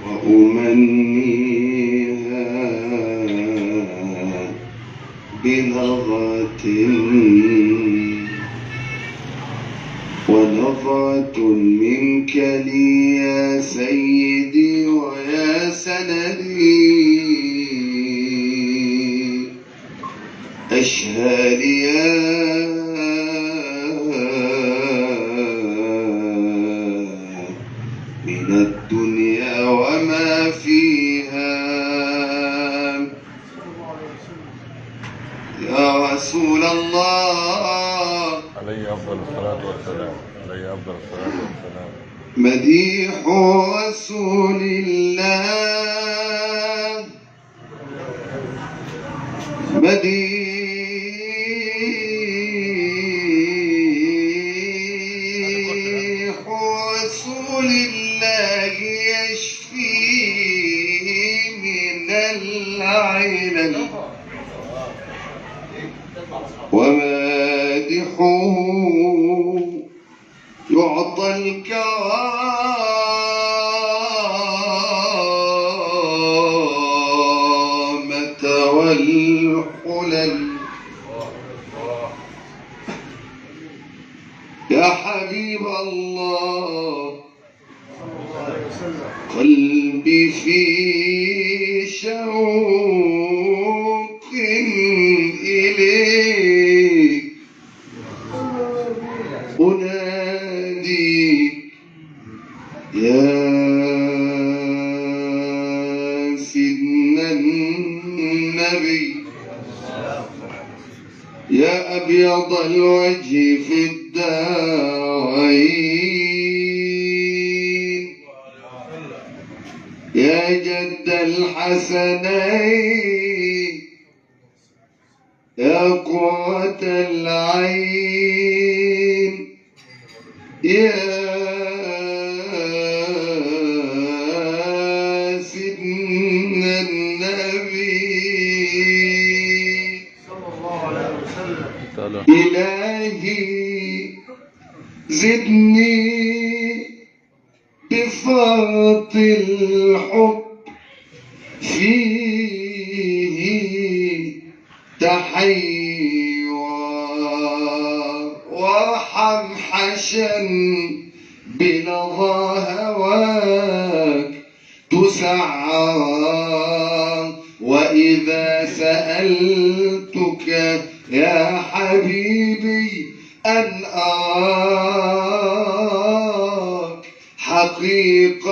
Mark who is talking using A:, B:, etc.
A: وأمنيها بنظرة ونظرة منك لي يا سيدي ويا سندي أشهى لي من الدنيا وما فيها يا رسول الله
B: عليه أفضل الصلاة والسلام. عليه أفضل الصلاة والسلام.
A: مديح رسول الله مديح رسول الله يشفي من العلل ومادحه يعطى الكرامة والحلل يا حبيب الله قلبي في شوق إليك أناديك يا سيدنا النبي يا أبيض الوجه في الدارين يا جد الحسنين يا قرة العين يا سيدنا النبي صلى الله عليه وسلم. إلهي زدني بفرط الحب فيه تحيرا وارحم حشا بلظى هواك تسعرا وإذا سألتك يا حبيبي أن أراك حقيقة